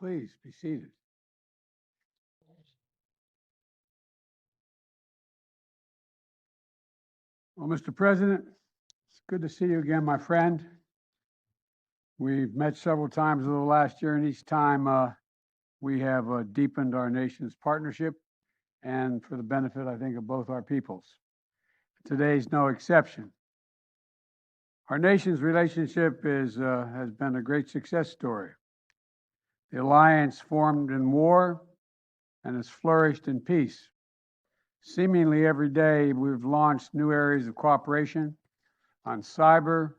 Please be seated. Well, Mr. President, it's good to see you again, my friend. We've met several times over the last year, and each time we have deepened our nation's partnership and for the benefit, I think, of both our peoples. Today's no exception. Our nation's relationship has been a great success story. The alliance formed in war and has flourished in peace. Seemingly every day, we've launched new areas of cooperation on cyber,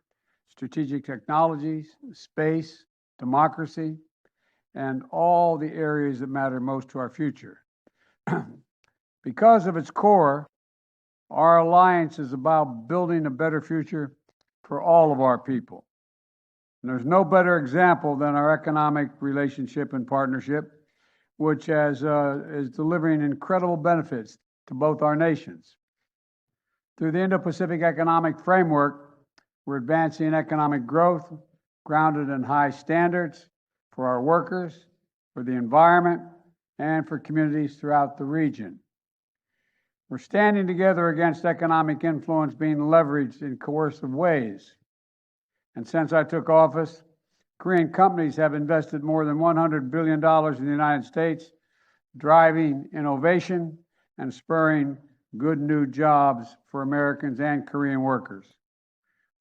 strategic technologies, space, democracy, and all the areas that matter most to our future. Because of its core, our alliance is about building a better future for all of our people. And there's no better example than our economic relationship and partnership, which is delivering incredible benefits to both our nations. Through the Indo-Pacific Economic Framework, we're advancing economic growth grounded in high standards for our workers, for the environment, and for communities throughout the region. We're standing together against economic influence being leveraged in coercive ways. And since I took office, Korean companies have invested more than $100 billion in the United States, driving innovation and spurring good new jobs for Americans and Korean workers.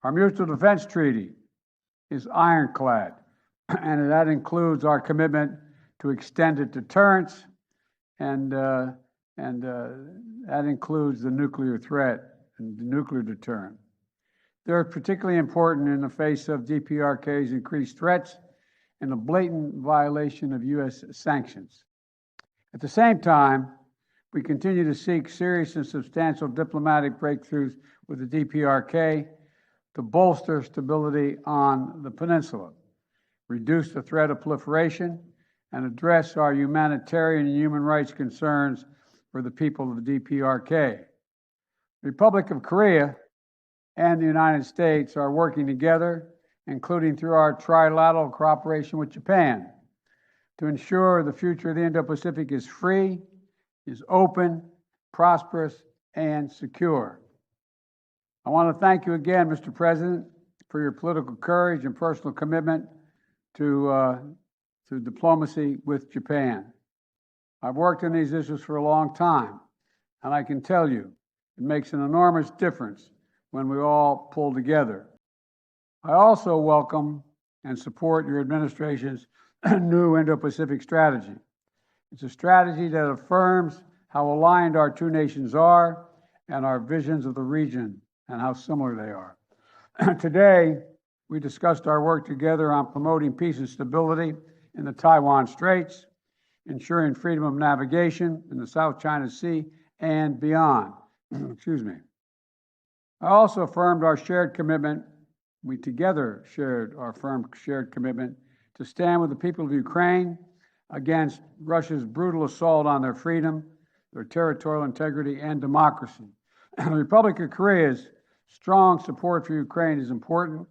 Our mutual defense treaty is ironclad, and that includes our commitment to extended deterrence, and that includes the nuclear threat and the nuclear deterrent. They're particularly important in the face of DPRK's increased threats and a blatant violation of U.S. sanctions. At the same time, we continue to seek serious and substantial diplomatic breakthroughs with the DPRK to bolster stability on the peninsula, reduce the threat of proliferation, and address our humanitarian and human rights concerns for the people of the DPRK. The Republic of Korea and the United States are working together, including through our trilateral cooperation with Japan, to ensure the future of the Indo-Pacific is free, is open, prosperous, and secure. I want to thank you again, Mr. President, for your political courage and personal commitment to diplomacy with Japan. I've worked on these issues for a long time, and I can tell you it makes an enormous difference when we all pull together. I also welcome and support your administration's new Indo-Pacific strategy. It's a strategy that affirms how aligned our two nations are and our visions of the region and how similar they are. Today, we discussed our work together on promoting peace and stability in the Taiwan Straits, ensuring freedom of navigation in the South China Sea and beyond. Excuse me. I also affirmed our shared commitment, we together shared our firm shared commitment to stand with the people of Ukraine against Russia's brutal assault on their freedom, their territorial integrity, and democracy. The Republic of Korea's strong support for Ukraine is important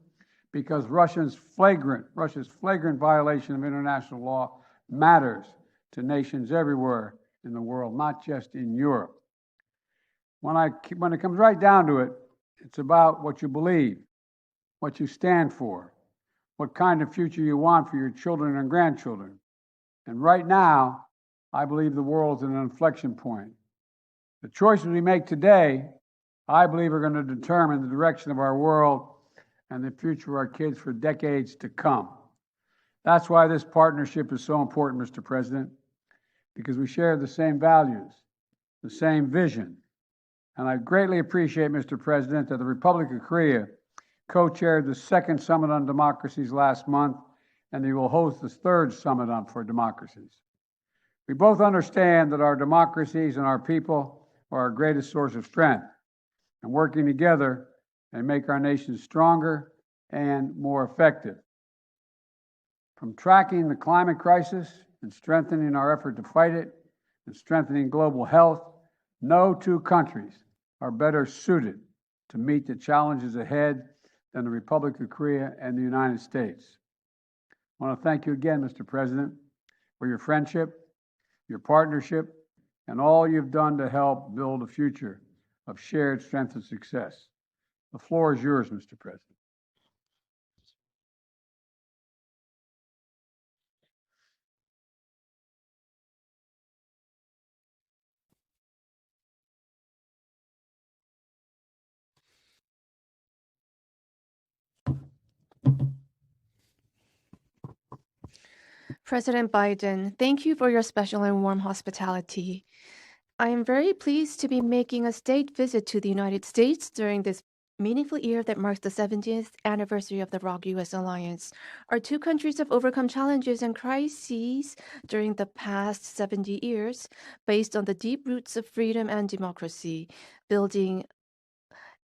because Russia's flagrant violation of international law matters to nations everywhere in the world, not just in Europe. When it comes right down to it, it's about what you believe, what you stand for, what kind of future you want for your children and grandchildren. And right now, I believe the world's at an inflection point. The choices we make today, I believe, are going to determine the direction of our world and the future of our kids for decades to come. That's why this partnership is so important, Mr. President, because we share the same values, the same vision. And I greatly appreciate, Mr. President, that the Republic of Korea co-chaired the second Summit on Democracies last month, and they will host the third Summit for Democracies. We both understand that our democracies and our people are our greatest source of strength, and working together, they make our nation stronger and more effective. From tracking the climate crisis and strengthening our effort to fight it and strengthening global health, no two countries are better suited to meet the challenges ahead than the Republic of Korea and the United States. I want to thank you again, Mr. President, for your friendship, your partnership, and all you've done to help build a future of shared strength and success. The floor is yours, Mr. President. President Biden, thank you for your special and warm hospitality. I am very pleased to be making a state visit to the United States during this meaningful year that marks the 70th anniversary of the ROK-US alliance. Our two countries have overcome challenges and crises during the past 70 years based on the deep roots of freedom and democracy, building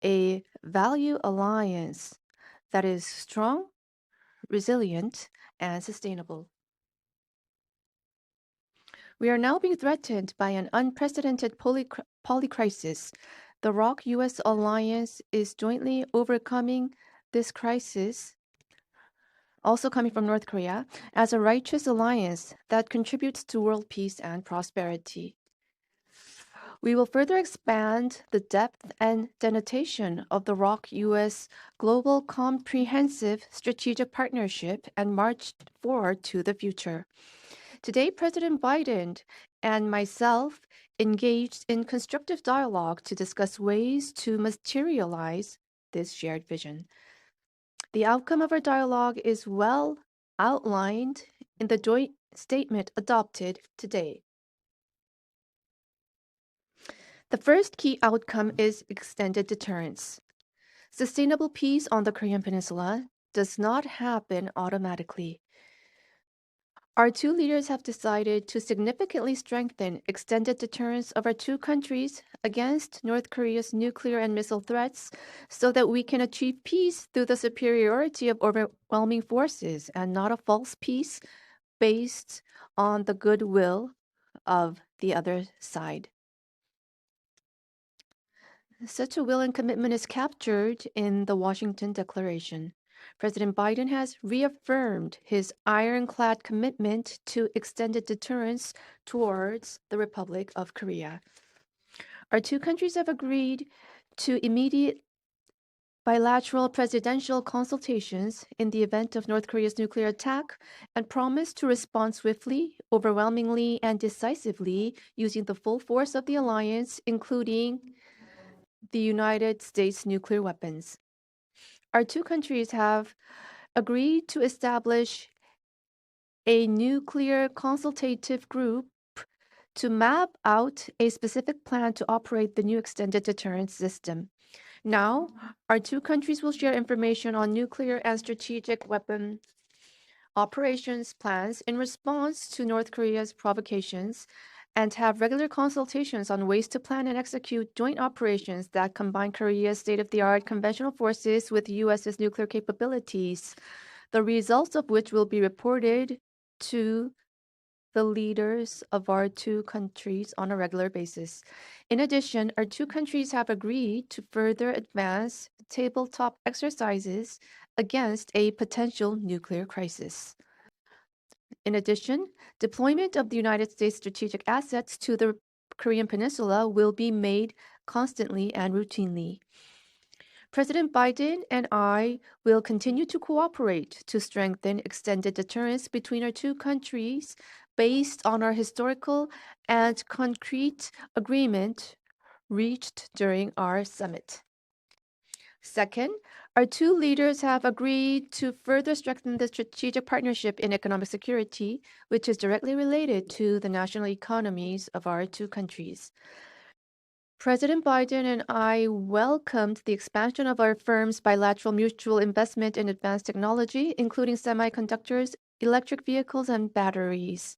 a value alliance that is strong, resilient, and sustainable. We are now being threatened by an unprecedented polycrisis. The ROK-US alliance is jointly overcoming this crisis, also coming from North Korea, as a righteous alliance that contributes to world peace and prosperity. We will further expand the depth and denotation of the ROK-US Global Comprehensive Strategic Partnership and march forward to the future. Today, President Biden and myself engaged in constructive dialogue to discuss ways to materialize this shared vision. The outcome of our dialogue is well outlined in the joint statement adopted today. The first key outcome is extended deterrence. Sustainable peace on the Korean Peninsula does not happen automatically. Our two leaders have decided to significantly strengthen extended deterrence of our two countries against North Korea's nuclear and missile threats so that we can achieve peace through the superiority of overwhelming forces and not a false peace based on the goodwill of the other side. Such a will and commitment is captured in the Washington Declaration. President Biden has reaffirmed his ironclad commitment to extended deterrence towards the Republic of Korea. Our two countries have agreed to immediate bilateral presidential consultations in the event of North Korea's nuclear attack and promised to respond swiftly, overwhelmingly, and decisively using the full force of the alliance, including the United States nuclear weapons. Our two countries have agreed to establish a nuclear consultative group to map out a specific plan to operate the new extended deterrence system. Now, our two countries will share information on nuclear and strategic weapon operations plans in response to North Korea's provocations and have regular consultations on ways to plan and execute joint operations that combine Korea's state-of-the-art conventional forces with the U.S.'s nuclear capabilities, the results of which will be reported to the leaders of our two countries on a regular basis. In addition, our two countries have agreed to further advance tabletop exercises against a potential nuclear crisis. In addition, deployment of the United States strategic assets to the Korean Peninsula will be made constantly and routinely. President Biden and I will continue to cooperate to strengthen extended deterrence between our two countries based on our historical and concrete agreement reached during our summit. Second, our two leaders have agreed to further strengthen the strategic partnership in economic security, which is directly related to the national economies of our two countries. President Biden and I welcomed the expansion of our firm's bilateral mutual investment in advanced technology, including semiconductors, electric vehicles, and batteries.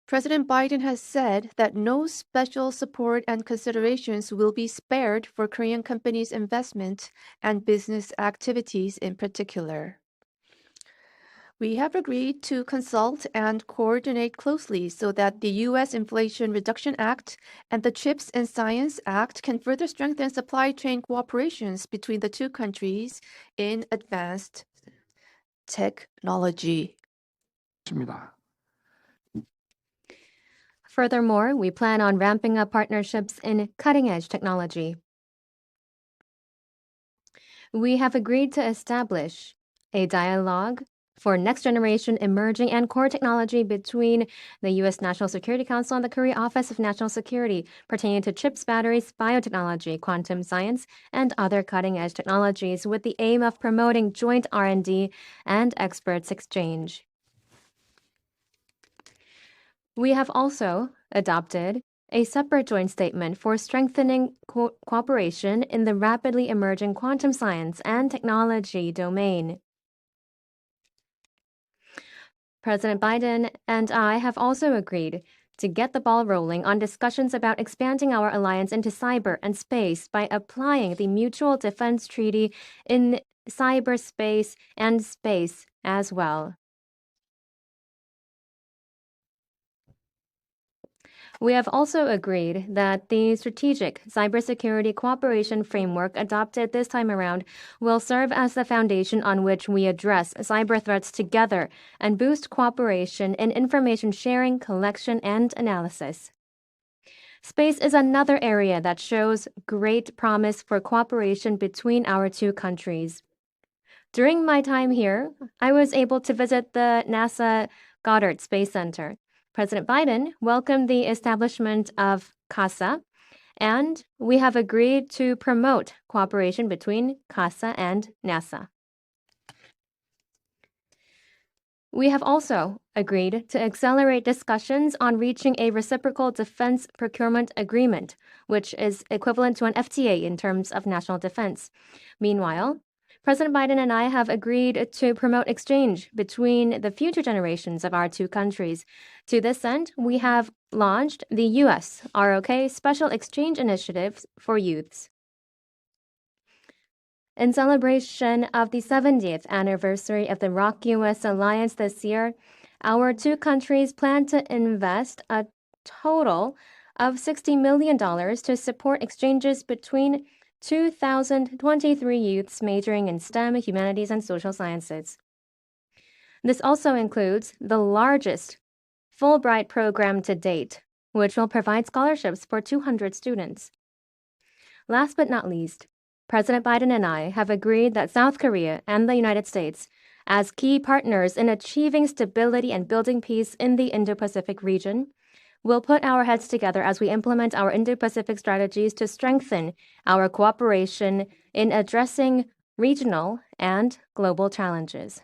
President Biden has said that no special support and considerations will be spared for Korean companies' investment and business activities in particular. We have agreed to consult and coordinate closely so that the U.S. Inflation Reduction Act and the CHIPS and Science Act can further strengthen supply chain cooperations between the two countries in advanced technology. 있습니다. Furthermore, we plan on ramping up partnerships in cutting-edge technology. We have agreed to establish a dialogue for next-generation emerging and core technology between the U.S. National Security Council and the Korea Office of National Security pertaining to chips, batteries, biotechnology, quantum science, and other cutting-edge technologies with the aim of promoting joint R&D and experts exchange. We have also adopted a separate joint statement for strengthening cooperation in the rapidly emerging quantum science and technology domain. President Biden and I have also agreed to get the ball rolling on discussions about expanding our alliance into cyber and space by applying the Mutual Defense Treaty in cyberspace and space as well. We have also agreed that the strategic cybersecurity cooperation framework adopted this time around will serve as the foundation on which we address cyber threats together and boost cooperation in information sharing, collection, and analysis. Space is another area that shows great promise for cooperation between our two countries. During my time here, I was able to visit the NASA Goddard Space Center. President Biden welcomed the establishment of CASA, and we have agreed to promote cooperation between CASA and NASA. We have also agreed to accelerate discussions on reaching a reciprocal defense procurement agreement, which is equivalent to an FTA in terms of national defense. Meanwhile, President Biden and I have agreed to promote exchange between the future generations of our two countries. To this end, we have launched the U.S. ROK Special Exchange Initiative for Youths. In celebration of the 70th anniversary of the ROK-US Alliance this year, our two countries plan to invest a total of $60 million to support exchanges between 2,023 youths majoring in STEM, humanities, and social sciences. This also includes the largest Fulbright program to date, which will provide scholarships for 200 students. Last but not least, President Biden and I have agreed that South Korea and the United States, as key partners in achieving stability and building peace in the Indo-Pacific region, will put our heads together as we implement our Indo-Pacific strategies to strengthen our cooperation in addressing regional and global challenges.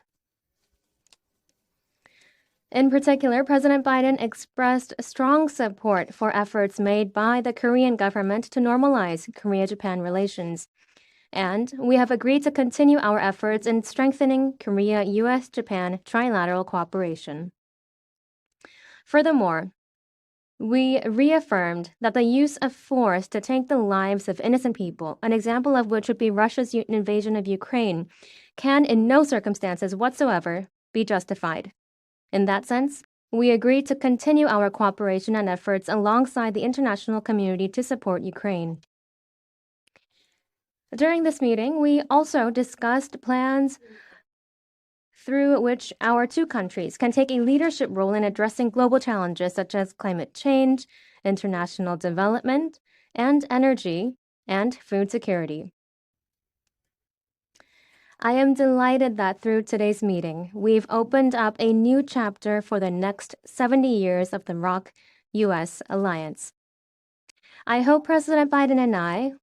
In particular, President Biden expressed strong support for efforts made by the Korean government to normalize Korea-Japan relations. And we have agreed to continue our efforts in strengthening Korea-US-Japan trilateral cooperation. Furthermore, we reaffirmed that the use of force to take the lives of innocent people, an example of which would be Russia's invasion of Ukraine, can in no circumstances whatsoever be justified. In that sense, we agreed to continue our cooperation and efforts alongside the international community to support Ukraine. During this meeting, we also discussed plans through which our two countries can take a leadership role in addressing global challenges such as climate change, international development, and energy and food security. I am delighted that through today's meeting, we've opened up a new chapter for the next 70 years of the ROK-US Alliance. I hope President Biden and I,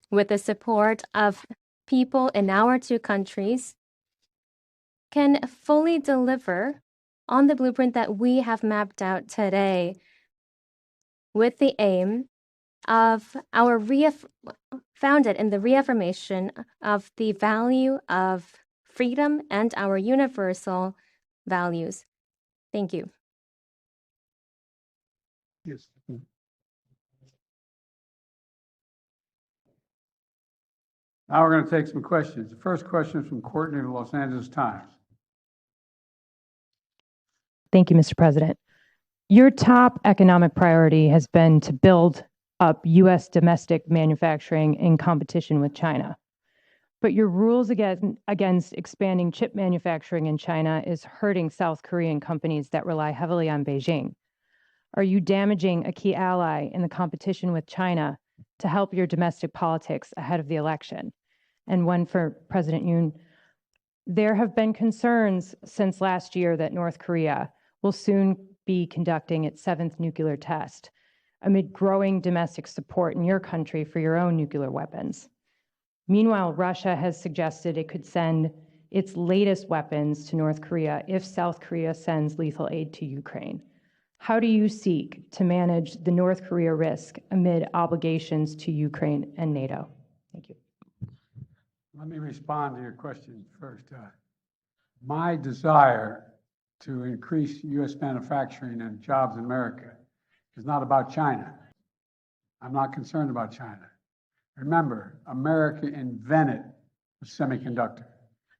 with the support of people in our two countries, can fully deliver on the blueprint that we have mapped out today with the aim of our founded in the reaffirmation of the value of freedom and our universal values. Thank you. Yes. Now we're going to take some questions. The first question is from Courtney of the Los Angeles Times. Thank you, Mr. President. Your top economic priority has been to build up U.S. domestic manufacturing in competition with China. But your rules against expanding chip manufacturing in China is hurting South Korean companies that rely heavily on Beijing. Are you damaging a key ally in the competition with China to help your domestic politics ahead of the election? And one for President Yoon. There have been concerns since last year that North Korea will soon be conducting its 7th nuclear test amid growing domestic support in your country for your own nuclear weapons. Meanwhile, Russia has suggested it could send its latest weapons to North Korea if South Korea sends lethal aid to Ukraine. How do you seek to manage the North Korea risk amid obligations to Ukraine and NATO? Thank you. Let me respond to your question first. My desire to increase U.S. manufacturing and jobs in America is not about China. I'm not concerned about China. Remember, America invented the semiconductor.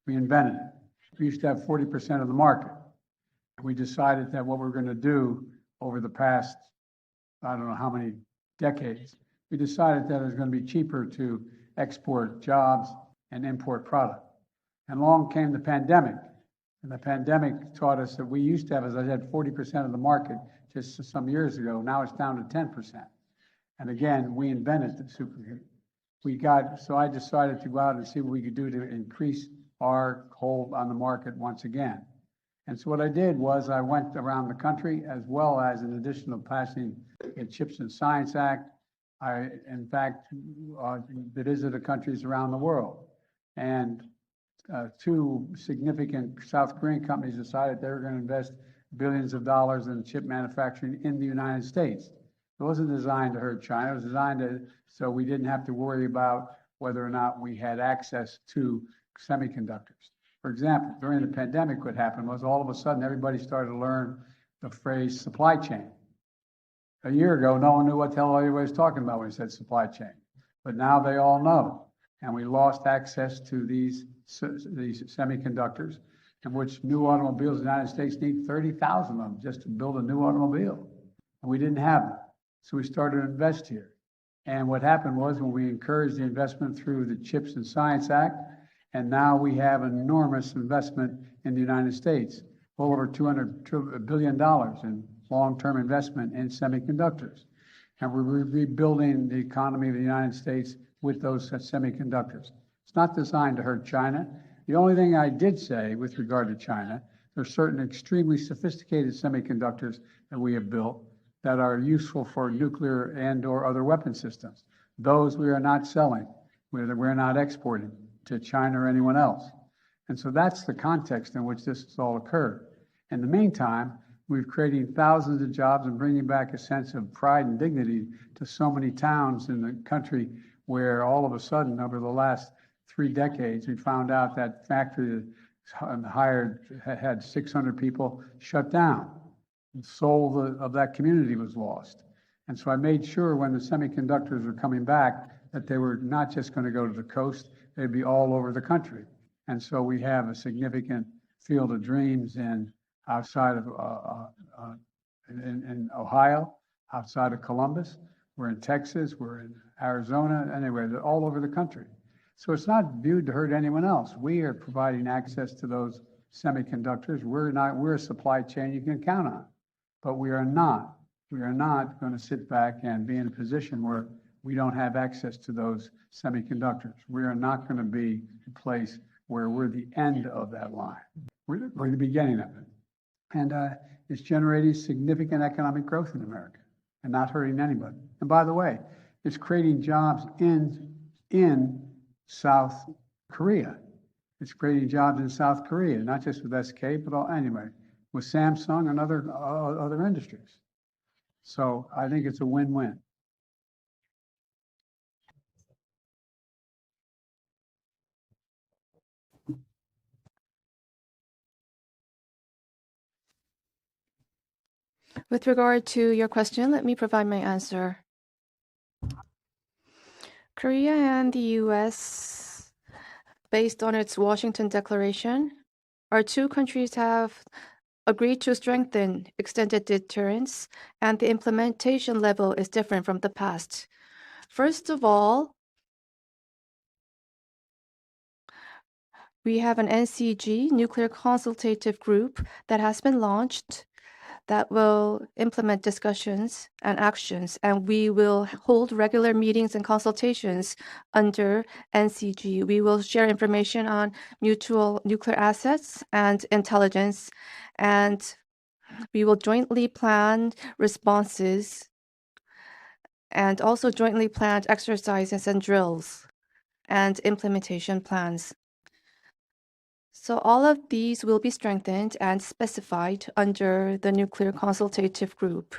We invented it. We used to have 40% of the market. We decided that what we're going to do over the past, I don't know how many decades, we decided that it was going to be cheaper to export jobs and import product. And along came the pandemic. And the pandemic taught us that we used to have, as I said, 40% of the market just some years ago. Now it's down to 10%. And again, we invented the supercomputer. So I decided to go out and see what we could do to increase our hold on the market once again. And so what I did was I went around the country, as well as in addition to passing the CHIPS and Science Act, I, in fact, visited countries around the world. And 2 significant South Korean companies decided they were going to invest billions of dollars in chip manufacturing in the United States. It wasn't designed to hurt China. It was designed so we didn't have to worry about whether or not we had access to semiconductors. For example, during the pandemic, what happened was all of a sudden everybody started to learn the phrase supply chain. A year ago, no one knew what the hell everybody was talking about when he said supply chain. But now they all know. And we lost access to these semiconductors, in which new automobiles in the United States need 30,000 of them just to build a new automobile. And we didn't have them. So we started to invest here. And what happened was when we encouraged the investment through the CHIPS and Science Act, and now we have enormous investment in the United States, well over $200 billion in long-term investment in semiconductors. And we're rebuilding the economy of the United States with those semiconductors. It's not designed to hurt China. The only thing I did say with regard to China, there are certain extremely sophisticated semiconductors that we have built that are useful for nuclear and or other weapon systems. Those we are not selling. We're not exporting to China or anyone else. And so that's the context in which this has all occurred. In the meantime, we're creating thousands of jobs and bringing back a sense of pride and dignity to so many towns in the country where all of a sudden, over the last 3 decades, we found out that factory that had 600 people shut down. The soul of that community was lost. And so I made sure when the semiconductors were coming back that they were not just going to go to the coast, they'd be all over the country. And so we have a significant field of dreams outside of in Ohio, outside of Columbus. We're in Texas, we're in Arizona, anyway, they're all over the country. So it's not viewed to hurt anyone else. We are providing access to those semiconductors. We're a supply chain you can count on. But we are not going to sit back and be in a position where we don't have access to those semiconductors. We are not going to be a place where we're the end of that line. We're the beginning of it. And it's generating significant economic growth in America and not hurting anybody. And by the way, it's creating jobs in South Korea. It's creating jobs in South Korea, not just with SK, but anyway, with Samsung and other industries. So I think it's a win-win. With regard to your question, let me provide my answer. Korea and the US, based on its Washington Declaration, our 2 countries have agreed to strengthen extended deterrence, and the implementation level is different from the past. First of all, We have an NCG, Nuclear Consultative Group, that has been launched that will implement discussions and actions, and we will hold regular meetings and consultations under NCG. We will share information on mutual nuclear assets and intelligence, and we will jointly plan responses and also jointly plan exercises and drills and implementation plans. So all of these will be strengthened and specified under the Nuclear Consultative Group.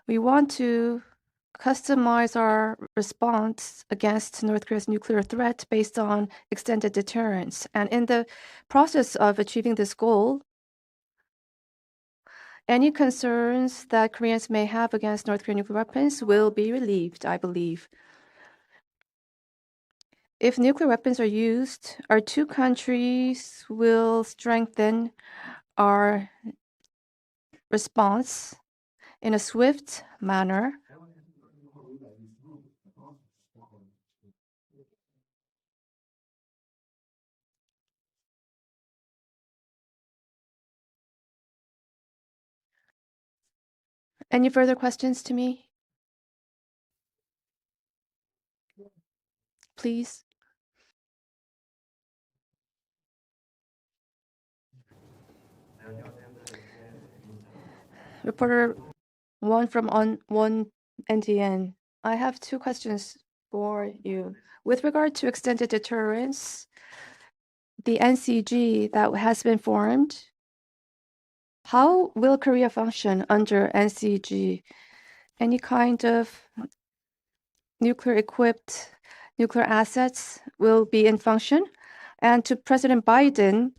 We want to customize our response against North Korea's nuclear threat based on extended deterrence. And in the process of achieving this goal, any concerns that Koreans may have against North Korean nuclear weapons will be relieved, I believe. If nuclear weapons are used, our two countries will strengthen our response in a swift manner. Any further questions to me? Please. Reporter One from One NTN. I have two questions for you. With regard to extended deterrence, the NCG that has been formed, how will Korea function under NCG? Any kind of nuclear-equipped nuclear assets will be in function? And to President Biden,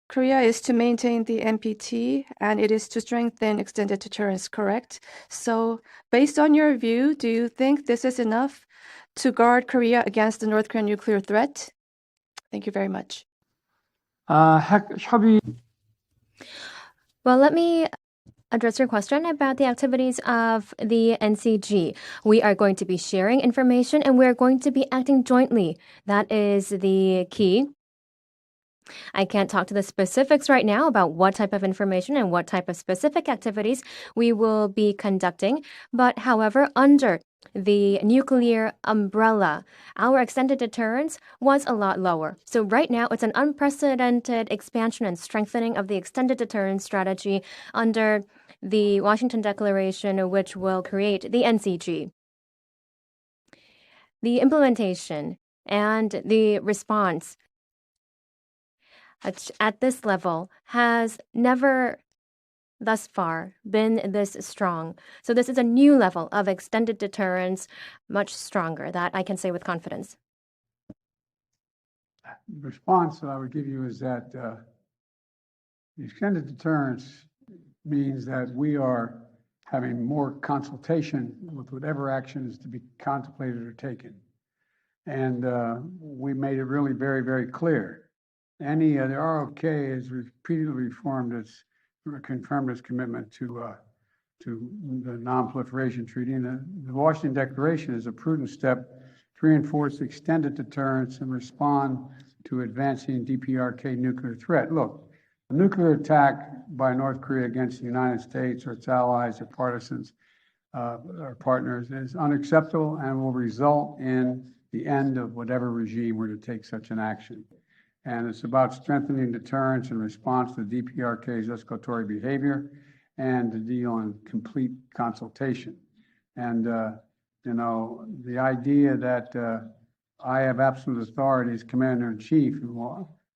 Korea is to maintain the NPT, and it is to strengthen extended deterrence, correct? So based on your view, do you think this is enough to guard Korea against the North Korean nuclear threat? Thank you very much. 핵 협의 Well, let me address your question about the activities of the NCG. We are going to be sharing information and we're going to be acting jointly. That is the key. I can't talk to the specifics right now about what type of information and what type of specific activities we will be conducting. But however, under the nuclear umbrella, our extended deterrence was a lot lower. So right now, it's an unprecedented expansion and strengthening of the extended deterrence strategy under the Washington Declaration, which will create the NCG. The implementation and the response at this level has never thus far been this strong. So this is a new level of extended deterrence, much stronger, that I can say with confidence. response that I would give you is that the extended deterrence means that we are having more consultation with whatever action is to be contemplated or taken. And we made it really very, very clear. The ROK has repeatedly confirmed its commitment to the Non-Proliferation Treaty, and the Washington Declaration is a prudent step to reinforce extended deterrence and respond to advancing DPRK nuclear threat. Look, a nuclear attack by North Korea against the United States or its allies or partisans or partners is unacceptable and will result in the end of whatever regime were to take such an action. And it's about strengthening deterrence in response to DPRK's escalatory behavior and to deal in complete consultation. And, the idea that I have absolute authority as commander-in-chief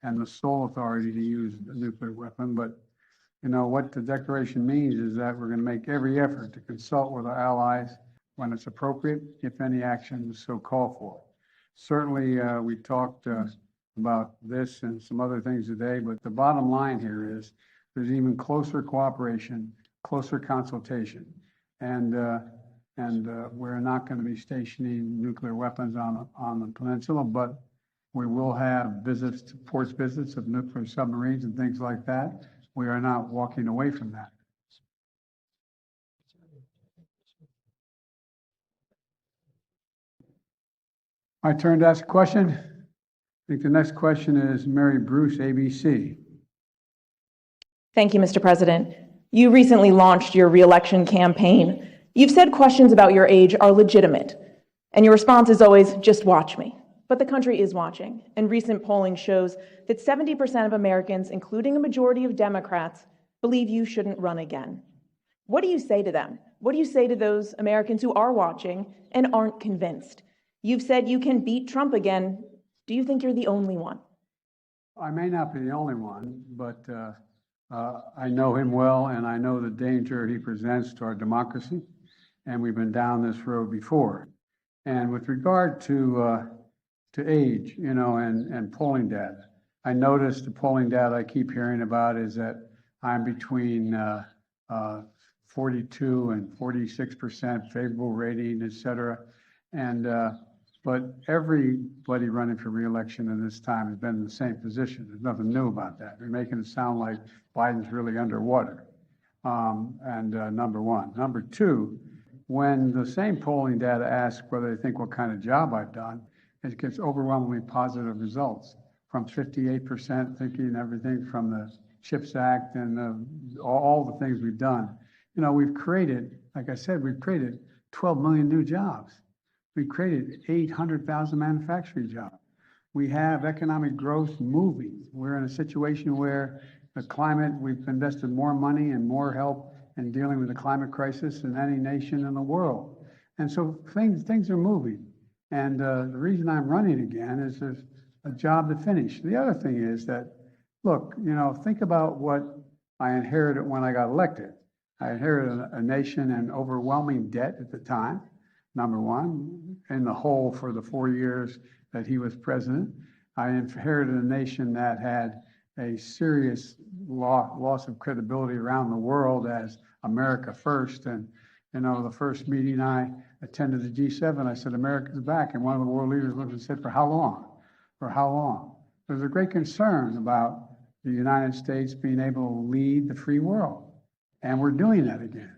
and the sole authority to use a nuclear weapon, but what the declaration means is that we're going to make every effort to consult with our allies when it's appropriate, if any action is so called for. Certainly, we talked about this and some other things today, but the bottom line here is there's even closer cooperation, closer consultation, and we're not going to be stationing nuclear weapons on the peninsula, but we will have ports visits of nuclear submarines and things like that. We are not walking away from that. My turn to ask a question. I think the next question is Mary Bruce, ABC. Thank you, Mr. President. You recently launched your re-election campaign. You've said questions about your age are legitimate, and your response is always, just watch me. But the country is watching, and recent polling shows that 70% of Americans, including a majority of Democrats, believe you shouldn't run again. What do you say to them? What do you say to those Americans who are watching and aren't convinced? You've said you can beat Trump again. Do you think you're the only one? I may not be the only one, but I know him well, and I know the danger he presents to our democracy, and we've been down this road before. And with regard to age, and polling data, I noticed the polling data I keep hearing about is that I'm between 42 and 46% favorable rating, et cetera. And but everybody running for reelection in this time has been in the same position. There's nothing new about that. They're making it sound like Biden's really underwater. Number one. Number two, when the same polling data asks whether they think what kind of job I've done, it gets overwhelmingly positive results, from 58% thinking everything from the CHIPS Act and all the things we've done. We've created, like I said, we've created 12 million new jobs. We created 800,000 manufacturing jobs. We have economic growth moving. We're in a situation where the climate, we've invested more money and more help in dealing with the climate crisis than any nation in the world. And so things are moving. And the reason I'm running again is there's a job to finish. The other thing is that, look, think about what I inherited when I got elected. I inherited a nation in overwhelming debt at the time, number one, in the hole for the 4 years that he was president. I inherited a nation that had a serious loss of credibility around the world as America first. And, the first meeting I attended the G7, I said, America's back. And one of the world leaders looked and said, for how long? For how long? There's a great concern about the United States being able to lead the free world. And we're doing that again.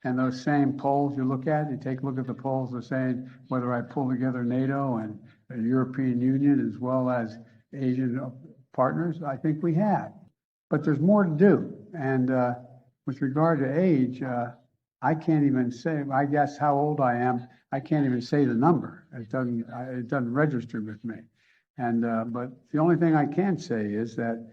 And those same polls you look at, you take a look at the polls, they're saying whether I pull together NATO and the European Union as well as Asian partners, I think we have. But there's more to do. And with regard to age, I can't even say, I guess how old I am, I can't even say the number. It doesn't register with me. And but the only thing I can say is that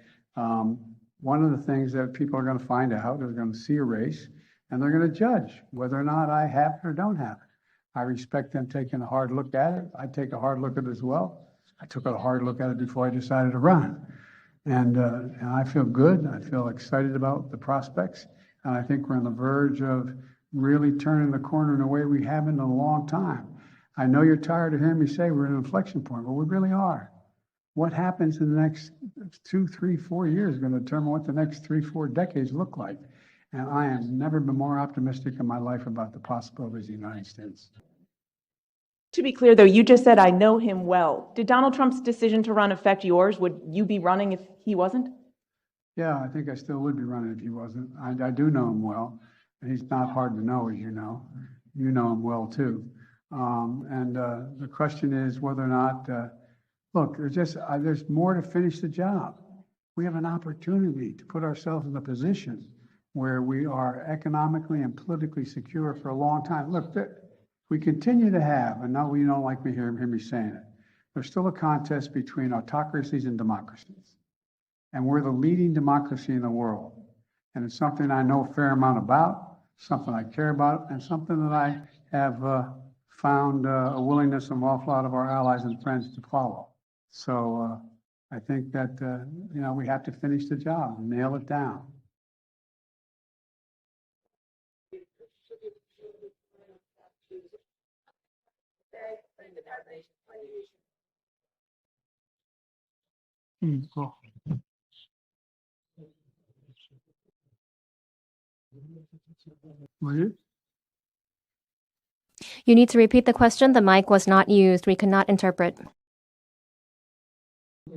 one of the things that people are going to find out, they're going to see a race, and they're going to judge whether or not I have it or don't have it. I respect them taking a hard look at it. I take a hard look at it as well. I took a hard look at it before I decided to run. And I feel good. I feel excited about the prospects. And I think we're on the verge of really turning the corner in a way we haven't in a long time. I know you're tired of hearing me say we're at an inflection point, but we really are. What happens in the next 2, 3, 4 years is going to determine what the next 3, 4 decades look like. And I have never been more optimistic in my life about the possibilities of the United States. To be clear, though, you just said, I know him well. Did Donald Trump's decision to run affect yours? Would you be running if he wasn't? Yeah, I think I still would be running if he wasn't. I do know him well, and he's not hard to know, as you know. You know him well, too. The question is whether or not, look, there's more to finish the job. We have an opportunity to put ourselves in a position where we are economically and politically secure for a long time. Look, we continue to have, and now you don't like me hear me saying it, there's still a contest between autocracies and democracies. And we're the leading democracy in the world. And it's something I know a fair amount about, something I care about, and something that I have found a willingness from an awful lot of our allies and friends to follow. So I think that, we have to finish the job, nail it down. Cool. You need to repeat the question. The mic was not used. We cannot interpret. They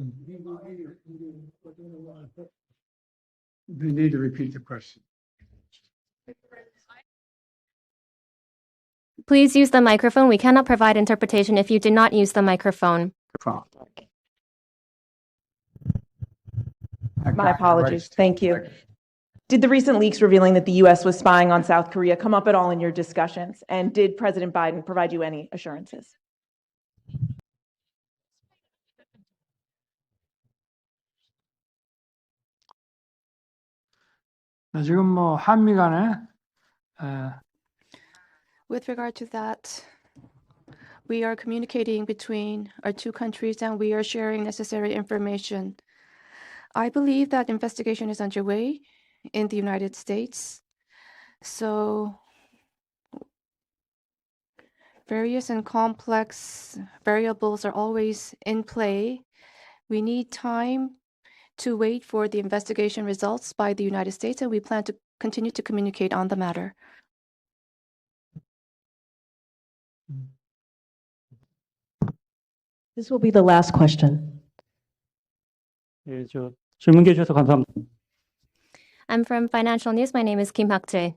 need to repeat the question. Please use the microphone. We cannot provide interpretation if you do not use the microphone. My apologies. Thank you. Did the recent leaks revealing that the U.S. was spying on South Korea come up at all in your discussions? And did President Biden provide you any assurances? 지금 한미 간에 With regard to that, we are communicating between our two countries and we are sharing necessary information. I believe that investigation is underway in the United States. So various and complex variables are always in play. We need time to wait for the investigation results by the United States, and we plan to continue to communicate on the matter. This will be the last question. 예, 질문 주셔서 감사합니다. I'm from Financial News. My name is Kim Hak-jae.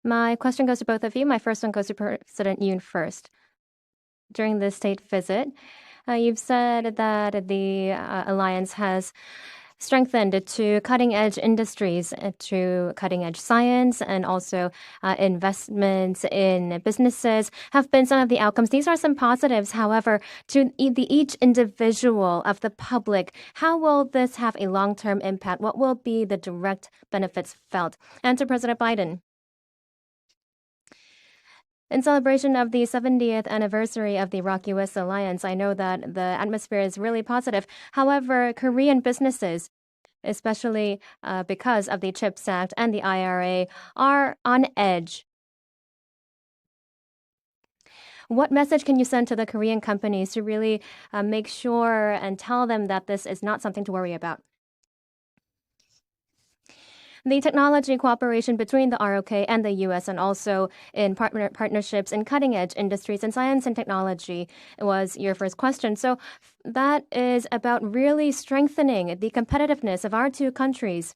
My question goes to both of you. My first one goes to President Yoon first. During this state visit, you've said that the alliance has strengthened to cutting-edge industries, to cutting-edge science, and also investments in businesses have been some of the outcomes. These are some positives. However, to each individual of the public, how will this have a long-term impact? What will be the direct benefits felt? And to President Biden. In celebration of the 70th anniversary of the ROK-US alliance, I know that the atmosphere is really positive. However, Korean businesses, especially because of the CHIPS Act and the IRA, are on edge. What message can you send to the Korean companies to really make sure and tell them that this is not something to worry about? The technology cooperation between the ROK and the U.S. and also in partnerships in cutting-edge industries and science and technology was your first question. So that is about really strengthening the competitiveness of our two countries.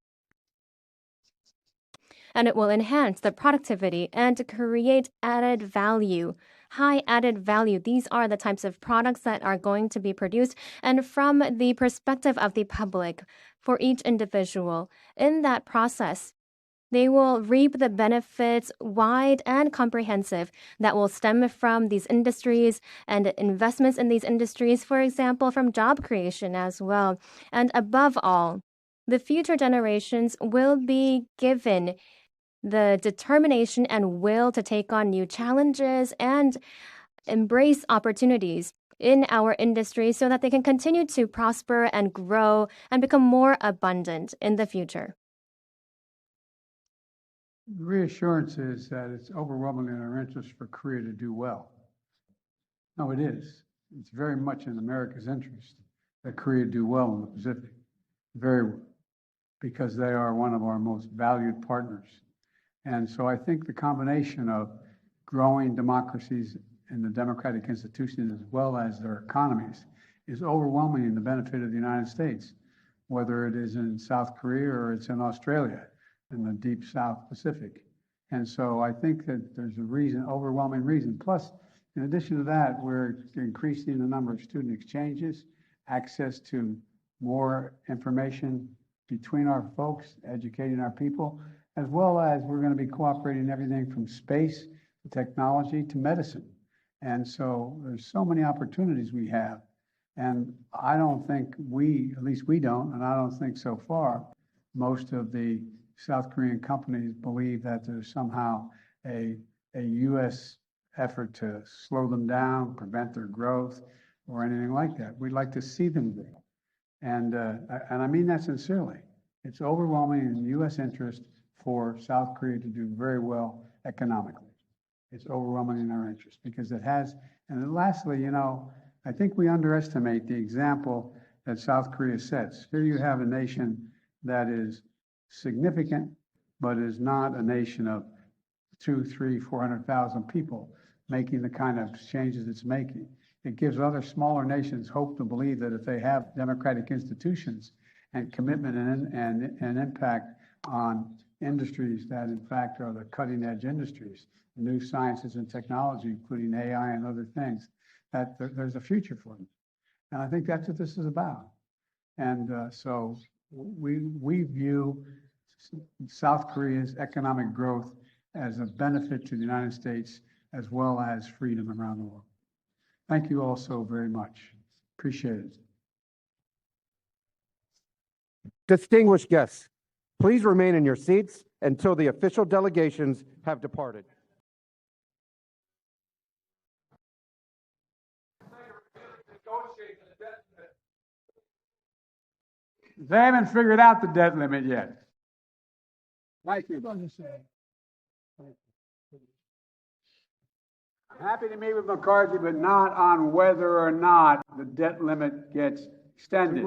And it will enhance the productivity and create added value. High added value. These are the types of products that are going to be produced. And from the perspective of the public, for each individual, in that process, they will reap the benefits wide and comprehensive that will stem from these industries and investments in these industries, for example, from job creation as well. And above all, the future generations will be given the determination and will to take on new challenges and embrace opportunities in our industry so that they can continue to prosper and grow and become more abundant in the future. The reassurance is that it's overwhelmingly in our interest for Korea to do well. No, it is. It's very much in America's interest that Korea do well in the Pacific, because they are one of our most valued partners. And so I think the combination of growing democracies and the democratic institutions as well as their economies is overwhelming in the benefit of the United States, whether it is in South Korea or it's in Australia, in the deep South Pacific. And so I think that there's a reason, overwhelming reason. Plus, in addition to that, we're increasing the number of student exchanges, access to more information between our folks, educating our people, as well as we're going to be cooperating in everything from space to technology to medicine. And so there's so many opportunities we have. And I don't think at least we don't, and I don't think so far, most of the South Korean companies believe that there's somehow a U.S. effort to slow them down, prevent their growth, or anything like that. We'd like to see them grow. And I mean that sincerely. It's overwhelming in U.S. interest for South Korea to do very well economically. It's overwhelming in our interest because it has. And then lastly, I think we underestimate the example that South Korea sets. Here you have a nation that is significant, but is not a nation of 200,000, 300,000, 400,000 people making the kind of changes it's making. It gives other smaller nations hope to believe that if they have democratic institutions and commitment and impact on industries that in fact are the cutting edge industries, new sciences and technology, including AI and other things, that there's a future for them. And I think that's what this is about. And so we view South Korea's economic growth as a benefit to the United States as well as freedom around the world. Thank you all so very much. Appreciate it. Distinguished guests, please remain in your seats until the official delegations have departed. They haven't figured out the debt limit yet. Thank you. I'm happy to meet with McCarthy, but not on whether or not the debt limit gets extended.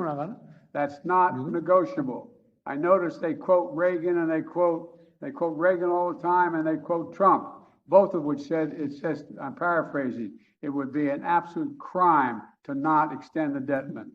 That's not negotiable. I notice they quote Reagan and they quote Reagan all the time and they quote Trump, both of which said, it says, I'm paraphrasing, it would be an absolute crime to not extend the debt limit.